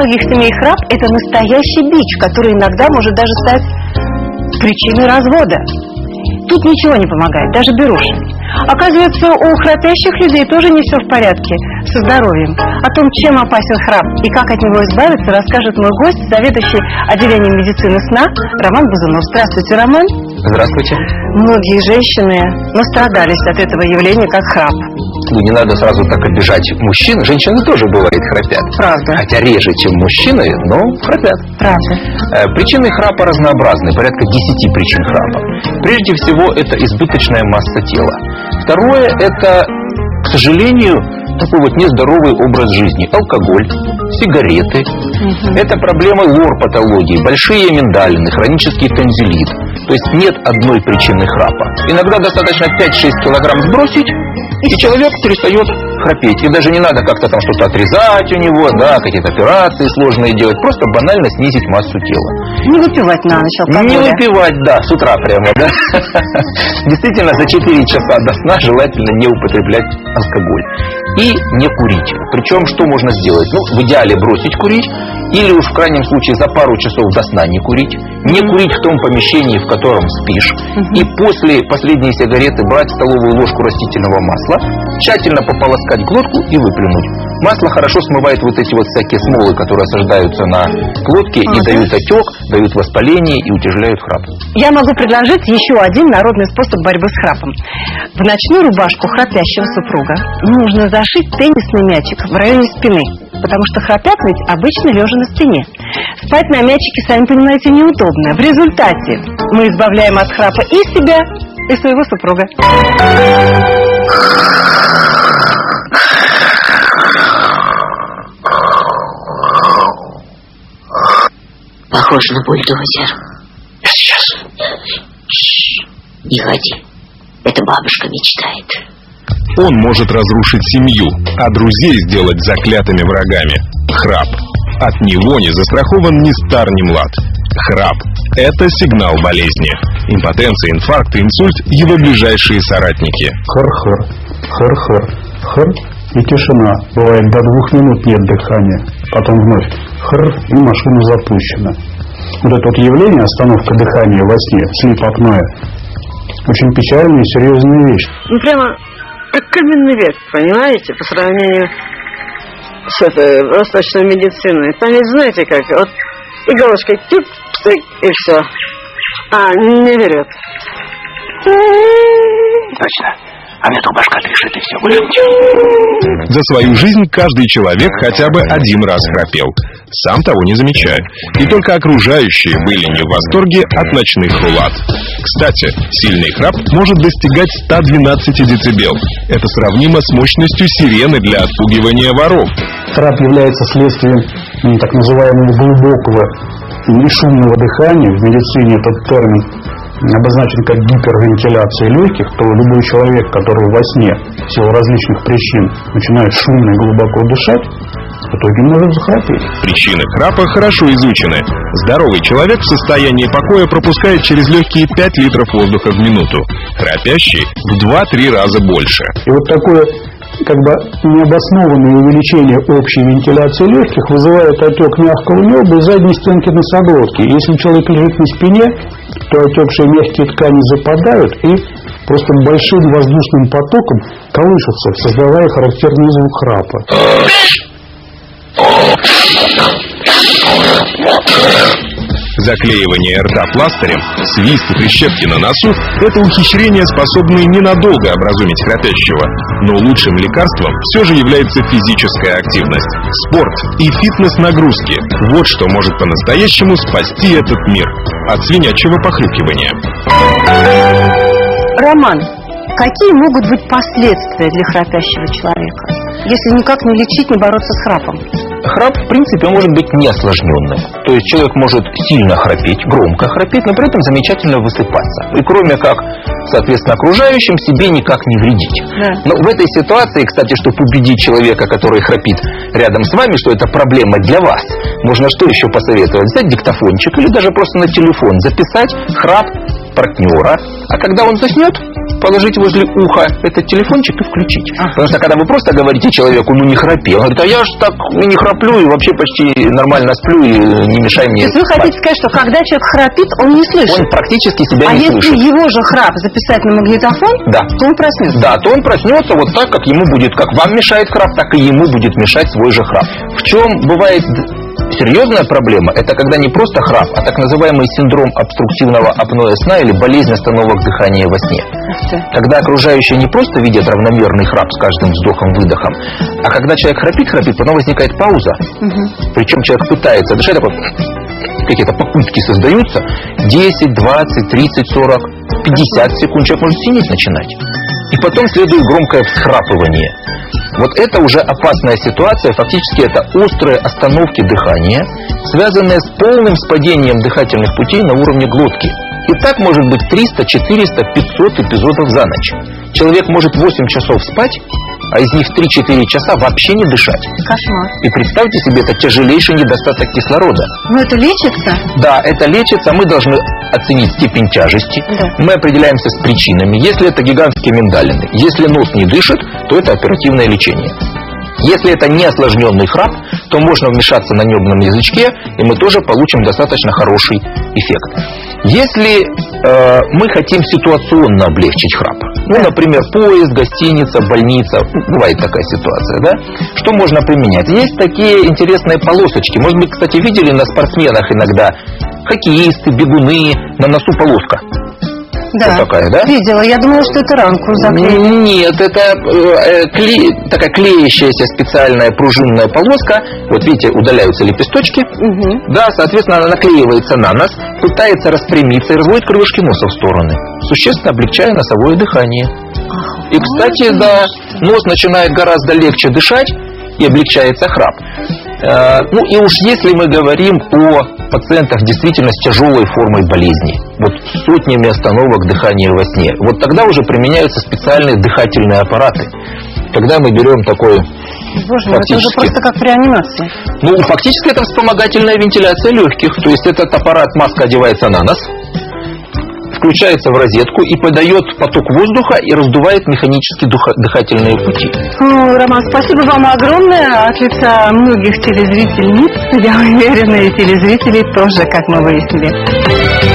многих семей храп – это настоящий бич, который иногда может даже стать причиной развода. Тут ничего не помогает, даже беруши. Оказывается, у храпящих людей тоже не все в порядке со здоровьем. О том, чем опасен храп и как от него избавиться, расскажет мой гость, заведующий отделением медицины сна Роман Бузунов. Здравствуйте, Роман. Здравствуйте. Многие женщины настрадались от этого явления, как храп. Ну, не надо сразу так обижать мужчин. Женщины тоже, бывает, храпят. Правда. Хотя реже, чем мужчины, но храпят. Правда. Причины храпа разнообразны, порядка 10 причин храпа. Прежде всего, это избыточная масса тела. Второе, это, к сожалению, такой вот нездоровый образ жизни. Алкоголь, сигареты. Это проблемы лор-патологии, большие миндалины, хронический тонзиллит. То есть нет одной причины храпа. Иногда достаточно 5-6 килограмм сбросить, и человек перестает храпеть. И даже не надо как-то там что-то отрезать у него, да, какие-то операции сложные делать. Просто банально снизить массу тела. Не выпивать на ночь алкоголя. Не выпивать, да, с утра прямо, да. Действительно, за 4 часа до сна желательно не употреблять алкоголь. И не курить. Причем, что можно сделать? Ну, в идеале бросить курить. Или уж в крайнем случае за пару часов до сна не курить. Не курить в том помещении, в котором спишь. И после последней сигареты брать столовую ложку растительного масла, тщательно пополоскать глотку и выплюнуть. Масло хорошо смывает вот эти вот всякие смолы, которые осаждаются на глотке и дают отек, дают воспаление и утяжеляют храп. Я могу предложить еще один народный способ борьбы с храпом. В ночную рубашку храпящего супруга нужно зашить теннисный мячик в районе спины. Потому что храпят ведь обычно лежа на спине. Спать на мячике, сами понимаете, неудобно. В результате мы избавляем от храпа и себя, и своего супруга. Похоже на бульдозер. Сейчас. Не ходи. Это бабушка мечтает. Он может разрушить семью, а друзей сделать заклятыми врагами. Храп. От него не застрахован ни стар, ни млад. Храп – это сигнал болезни. Импотенция, инфаркт, инсульт – его ближайшие соратники. Хр-хр, хр-хр, хр и тишина. Бывает до 2 минут нет дыхания. Потом вновь хр и машина запущена. Вот это вот явление, остановка дыхания во сне, слип-апноэ, очень печальная и серьезная вещь. Ну прямо как каменный век, понимаете, по сравнению с этой восточной медициной. Там ведь знаете как, вот иголочкой тюк-тык и все. А, не берет. Точно. А мне то башка дышит и все, больше ничего. За свою жизнь каждый человек хотя бы один раз храпел, сам того не замечая. И только окружающие были не в восторге от ночных рулат. Кстати, сильный храп может достигать 112 децибел. Это сравнимо с мощностью сирены для отпугивания воров. Храп является следствием так называемого глубокого и шумного дыхания. В медицине этот термин обозначен как гипервентиляция легких, то любой человек, который во сне в силу различных причин начинает шумно и глубоко дышать, в итоге может захрапеть. Причины храпа хорошо изучены. Здоровый человек в состоянии покоя пропускает через легкие 5 литров воздуха в минуту. Храпящий в 2-3 раза больше. И вот такое как бы необоснованное увеличение общей вентиляции легких вызывает отек мягкого неба и задней стенки носоглотки. Если человек лежит на спине, то отекшие мягкие ткани западают и просто большим воздушным потоком колышутся, создавая характерный звук храпа. Заклеивание рта пластырем, свист и прищепки на носу – это ухищрения, способные ненадолго образумить храпящего. Но лучшим лекарством все же является физическая активность, спорт и фитнес-нагрузки. Вот что может по-настоящему спасти этот мир от свинячьего похрюкивания. Роман, какие могут быть последствия для храпящего человека, если никак не лечить, не бороться с храпом? Храп, в принципе, может быть неосложненным. То есть человек может сильно храпеть, громко храпеть, но при этом замечательно высыпаться. И кроме как, соответственно, окружающим, себе никак не вредить. Да. Но в этой ситуации, кстати, чтобы убедить человека, который храпит рядом с вами, что это проблема для вас, можно что еще посоветовать? Взять диктофончик или даже просто на телефон записать храп партнера, а когда он заснет, положить возле уха этот телефончик и включить. Потому что когда вы просто говорите человеку, ну не храпи, он говорит, а я ж так не храплю и вообще почти нормально сплю и не мешай мне. То есть вы хотите сказать, что когда человек храпит, он не слышит? Он практически себя не слышит. А если его же храп записать на магнитофон, да, то он проснется? Да, то он проснется вот так, как ему будет, как вам мешает храп, так и ему будет мешать свой же храп. В чем бывает серьезная проблема, это когда не просто храп, а так называемый синдром обструктивного апноэ сна или болезнь остановок дыхания во сне. Когда окружающие не просто видят равномерный храп с каждым вздохом-выдохом, а когда человек храпит, потом возникает пауза. Причем человек пытается дышать, такой, какие-то попытки создаются, 10, 20, 30, 40, 50 секунд человек может синеть начинать. И потом следует громкое всхрапывание. Вот это уже опасная ситуация, фактически это острые остановки дыхания, связанные с полным спадением дыхательных путей на уровне глотки. И так может быть 300, 400, 500 эпизодов за ночь. Человек может 8 часов спать, а из них 3-4 часа вообще не дышать. Кошмар. И представьте себе, это тяжелейший недостаток кислорода. Но это лечится? Да, это лечится. Мы должны оценить степень тяжести. Да. Мы определяемся с причинами. Если это гигантские миндалины, если нос не дышит, то это оперативное лечение. Если это не осложненный храп, то можно вмешаться на небном язычке, и мы тоже получим достаточно хороший эффект. Если мы хотим ситуационно облегчить храп, ну, например, поезд, гостиница, больница, бывает такая ситуация, да? Что можно применять? Есть такие интересные полосочки. Может быть, кстати, видели на спортсменах иногда хоккеисты, бегуны, на носу полоска. Да, вот такая, да? Видела. Я думала, что это ранку заклеили. Нет, это такая клеящаяся специальная пружинная полоска. Вот видите, удаляются лепесточки. Да, соответственно, она наклеивается на нос, пытается распрямиться и разводит крылышки носа в стороны, существенно облегчая носовое дыхание. И, кстати, да, нос начинает гораздо легче дышать и облегчается храп. Ну и уж если мы говорим о пациентах действительно с тяжелой формой болезни, вот с сотнями остановок дыхания во сне, вот тогда уже применяются специальные дыхательные аппараты. Когда мы берем такой... Боже мой, это уже просто как в реанимации. Ну, фактически это вспомогательная вентиляция легких. То есть этот аппарат, маска одевается на нос, включается в розетку и подает поток воздуха и раздувает механически дыхательные пути. Роман, спасибо вам огромное. От лица многих телезрительниц, я уверена, и телезрителей тоже, как мы выяснили.